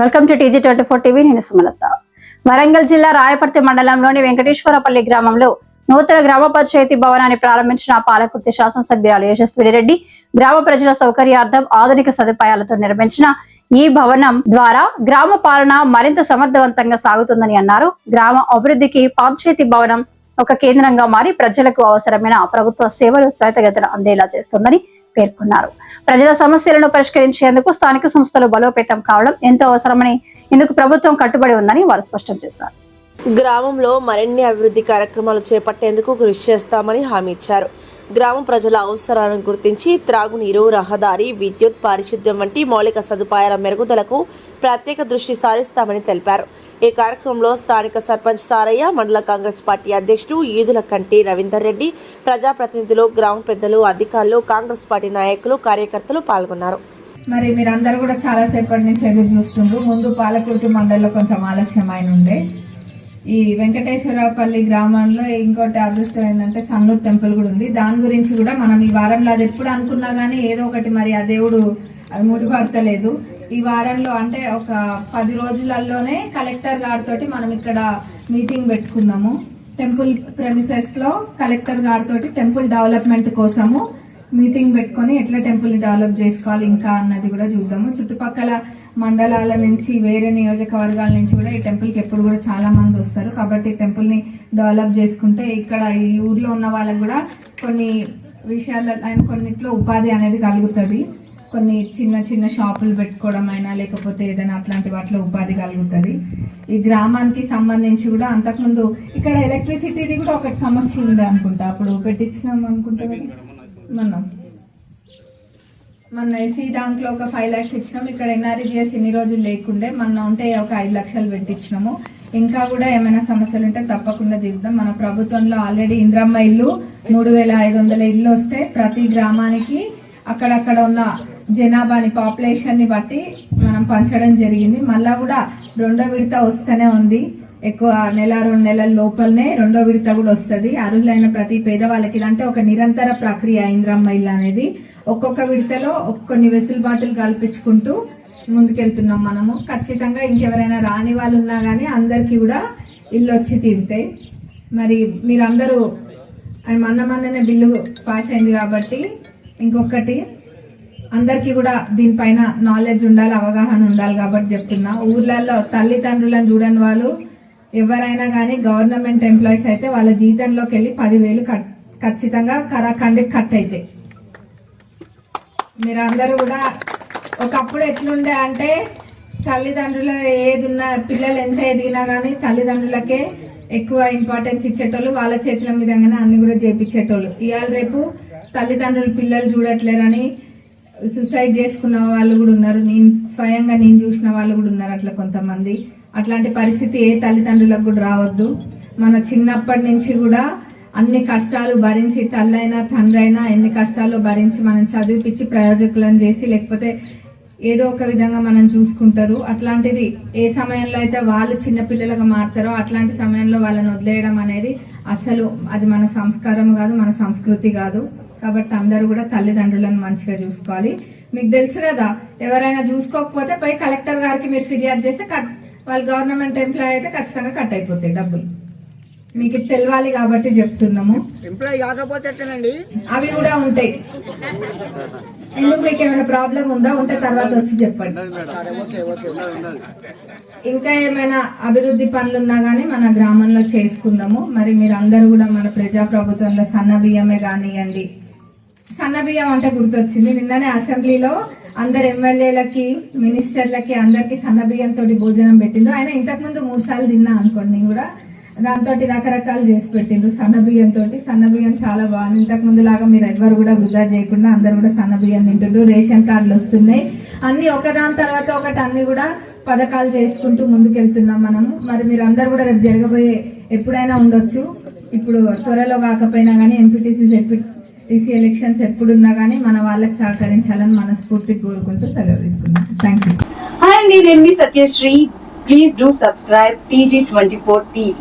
Welcome to TG24 TV. నేను సుమలత. వరంగల్ జిల్లా రాయపర్తి మండలంలోని వెంకటేశ్వరపల్లి గ్రామంలో నూతన గ్రామ పంచాయతీ భవనాన్ని ప్రారంభించిన పాలకుర్తి శాసనసభ్యులు యశస్వి రెడ్డి గ్రామ ప్రజల సౌకర్యార్థం ఆధునిక సదుపాయాలతో నిర్మించిన ఈ భవనం ద్వారా గ్రామ పాలన మరింత సమర్థవంతంగా సాగుతుందని అన్నారు. గ్రామ అభివృద్ధికి పంచాయతీ భవనం ఒక కేంద్రంగా మారి ప్రజలకు అవసరమైన ప్రభుత్వ సేవలు త్వరితగతిన అందేలా చేస్తుందని పేర్కొన్నారు. ప్రజల సమస్యలను పరిష్కరించేందుకు స్థానిక సంస్థలు బలోపేతం కావడం ఎంతో అవసరమని, ఇందుకు ప్రభుత్వం కట్టుబడి ఉందని వారు స్పష్టం చేశారు. గ్రామంలో మరిన్ని అభివృద్ధి కార్యక్రమాలు చేపట్టేందుకు కృషి చేస్తామని హామీ ఇచ్చారు. గ్రామ ప్రజల అవసరాలను గుర్తించి త్రాగునీరు, రహదారి, విద్యుత్, పారిశుద్ధ్యం వంటి మౌలిక సదుపాయాల మెరుగుదలకు ప్రత్యేక దృష్టి సారిస్తామని తెలిపారు. ఈ కార్యక్రమంలో స్థానిక సర్పంచ్ సారయ్య, మండల కాంగ్రెస్ పార్టీ అధ్యక్షుడు ఈదుల కంటి రవీందర్ రెడ్డి, ప్రజాప్రతినిధులు, గ్రామ పెద్దలు, అధికారులు, కాంగ్రెస్ పార్టీ నాయకులు, కార్యకర్తలు పాల్గొన్నారు. మరి మీరందరూ కూడా చాలా సేపటి నుంచి ఎదురు చూస్తుండ్రు. ముందు పాలకుర్తి మండలంలో కొంచెం ఆలస్యమైన ఉండే. ఈ వెంకటేశ్వరపల్లి గ్రామంలో ఇంకోటి అదృష్టం ఏంటంటే సన్నూర్ టెంపుల్ కూడా ఉంది. దాని గురించి కూడా మనం ఈ వారంలో అది ఎప్పుడు అనుకున్నా గానీ ఏదో ఒకటి మరి ఆ దేవుడు అది ముడిపడతలేదు. ఈ వారంలో అంటే ఒక 10 రోజులలోనే కలెక్టర్ గారితో మనం ఇక్కడ మీటింగ్ పెట్టుకున్నాము. టెంపుల్ ప్రెమిసెస్ లో కలెక్టర్ గారితో టెంపుల్ డెవలప్మెంట్ కోసము మీటింగ్ పెట్టుకొని ఎట్లా టెంపుల్ ని డెవలప్ చేసుకోవాలి ఇంకా అన్నది కూడా చూద్దాము. చుట్టుపక్కల మండలాల నుంచి, వేరే నియోజకవర్గాల నుంచి కూడా ఈ టెంపుల్ కి ఎప్పుడు కూడా చాలా మంది వస్తారు. కాబట్టి టెంపుల్ ని డెవలప్ చేసుకుంటే ఇక్కడ ఈ ఊర్లో ఉన్న వాళ్ళకి కూడా కొన్ని విషయాల కొన్నిట్లో ఉపాధి అనేది కలుగుతుంది. కొన్ని చిన్న చిన్న షాపులు పెట్టుకోవడం అయినా లేకపోతే ఏదైనా అట్లాంటి వాటిలో ఉపాధి కలుగుతుంది. ఈ గ్రామానికి సంబంధించి కూడా అంతకుముందు ఇక్కడ ఎలక్ట్రిసిటీది కూడా ఒకటి సమస్య ఉంది అనుకుంటా. అప్పుడు పెట్టించినాం అనుకుంటా మొన్న ఎస్సీ దాంట్లో ఒక 5 lakhs ఇచ్చినాము. ఇక్కడ NREGS ఇన్ని రోజులు లేకుండే, మొన్న ఉంటే ఒక 5 లక్షలు పెట్టించినాము. ఇంకా కూడా ఏమైనా సమస్యలు ఉంటే తప్పకుండా దిగుదాం. మన ప్రభుత్వంలో ఆల్రెడీ ఇంద్రమ్మ ఇల్లు 3500 ఇల్లు వస్తే ప్రతి గ్రామానికి అక్కడక్కడ ఉన్న జనాభాని, పాపులేషన్ ని బట్టి మనం పంచడం జరిగింది. మళ్ళా కూడా 2వ విడత వస్తూనే ఉంది. ఎక్కువ 1-2 నెలల లోపలనే 2వ విడత కూడా వస్తుంది. అర్హులైన ప్రతి పేదవాళ్ళకి ఇదంటే ఒక నిరంతర ప్రక్రియ. ఇంద్రమ్మ ఇల్లు అనేది ఒక్కొక్క విడతలో కొన్ని వెసులుబాటులు కల్పించుకుంటూ ముందుకెళ్తున్నాం మనము. ఖచ్చితంగా ఇంకెవరైనా రాని వాళ్ళు ఉన్నా గానీ అందరికి కూడా ఇల్లు వచ్చి తీరుతాయి. మరి మీరందరూ మొన్ననే బిల్లు పాస్ అయింది కాబట్టి ఇంకొకటి అందరికీ కూడా దీనిపైన నాలెడ్జ్ ఉండాలి, అవగాహన ఉండాలి కాబట్టి చెప్తున్నా. ఊర్లలో తల్లిదండ్రులను చూడని వాళ్ళు ఎవరైనా కానీ గవర్నమెంట్ ఎంప్లాయీస్ అయితే వాళ్ళ జీతంలోకి వెళ్ళి 10,000 ఖచ్చితంగా కరాఖండికి కట్ అయితే. మీరందరూ కూడా ఒకప్పుడు ఎట్లుండే అంటే తల్లిదండ్రులు ఏదున్నా పిల్లలు ఎంత ఎదిగినా కానీ తల్లిదండ్రులకే ఎక్కువ ఇంపార్టెన్స్ ఇచ్చేటోళ్ళు, వాళ్ళ చేతుల మీదగానే అన్ని కూడా చేపించేటోళ్ళు. ఇవాళ రేపు తల్లిదండ్రులు పిల్లలు చూడట్లేరని సూసైడ్ చేసుకున్న వాళ్ళు కూడా ఉన్నారు. స్వయంగా నేను చూసిన వాళ్ళు కూడా ఉన్నారు అట్లా కొంతమంది. అట్లాంటి పరిస్థితి ఏ తల్లిదండ్రులకు కూడా రావద్దు. మన చిన్నప్పటి నుంచి కూడా అన్ని కష్టాలు భరించి, తల్లైనా తండ్రి అయినా ఎన్ని కష్టాలు భరించి మనం చదివిపించి ప్రయోజకులను చేసి లేకపోతే ఏదో ఒక విధంగా మనం చూసుకుంటారు. అట్లాంటిది ఏ సమయంలో అయితే వాళ్ళు చిన్నపిల్లలుగా మారుతారో అట్లాంటి సమయంలో వాళ్ళని వదిలేయడం అనేది అసలు అది మన సంస్కారం కాదు, మన సంస్కృతి కాదు. కాబట్టి అందరూ కూడా తల్లిదండ్రులను మంచిగా చూసుకోవాలి. మీకు తెలుసు కదా, ఎవరైనా చూసుకోకపోతే పోయి కలెక్టర్ గారికి మీరు ఫిర్యాదు చేస్తే వాళ్ళు గవర్నమెంట్ ఎంప్లాయీ అయితే ఖచ్చితంగా కట్ అయిపోతాయి డబ్బులు. మీకు తెలియాలి కాబట్టి చెప్తున్నాము. అవి కూడా ఉంటాయి. ఎందుకు మీకు ఏమైనా ప్రాబ్లం ఉందా? ఉంటే తర్వాత వచ్చి చెప్పండి. ఇంకా ఏమైనా అభివృద్ధి పనులున్నా గానీ మన గ్రామంలో చేసుకుందాము. మరి మీరందరూ కూడా మన ప్రజాప్రభుత్వంలో సన్న బియ్యమే కానివ్వండి. సన్న బియ్యం అంటే గుర్తొచ్చింది, నిన్ననే అసెంబ్లీలో అందరు ఎమ్మెల్యేలకి, మినిస్టర్లకి అందరికి సన్న బియ్యం తోటి భోజనం పెట్టిండ్రు. ఆయన ఇంతకు ముందు 3 సార్లు తిన్నా అనుకోండి. నేను కూడా దాంతో రకరకాలు చేసి పెట్టిండ్రు సన్న బియ్యం తోటి. సన్న బియ్యం చాలా బాగుంది. ఇంతకు ముందు లాగా మీరు ఎవ్వరు కూడా వృధా చేయకుండా అందరు కూడా సన్న బియ్యం తింటుండ్రు. రేషన్ కార్డులు వస్తున్నాయి. అన్ని ఒకదాని తర్వాత ఒకటి అన్ని కూడా పథకాలు చేసుకుంటూ ముందుకెళ్తున్నాం మనము. మరి మీరు అందరు కూడా రేపు జరగబోయే ఎప్పుడైనా ఉండొచ్చు, ఇప్పుడు త్వరలో కాకపోయినా కానీ ఎంపీటీసీ ఎలక్షన్స్ ఎప్పుడున్నా కానీ మన వాళ్ళకి సహకరించాలని మనస్ఫూర్తిగా కోరుకుంటూ సెలవు తీసుకున్నాం. Thank you. హాయ్ అండి, నేను మీ Satyasri. Please do subscribe TG24 TV.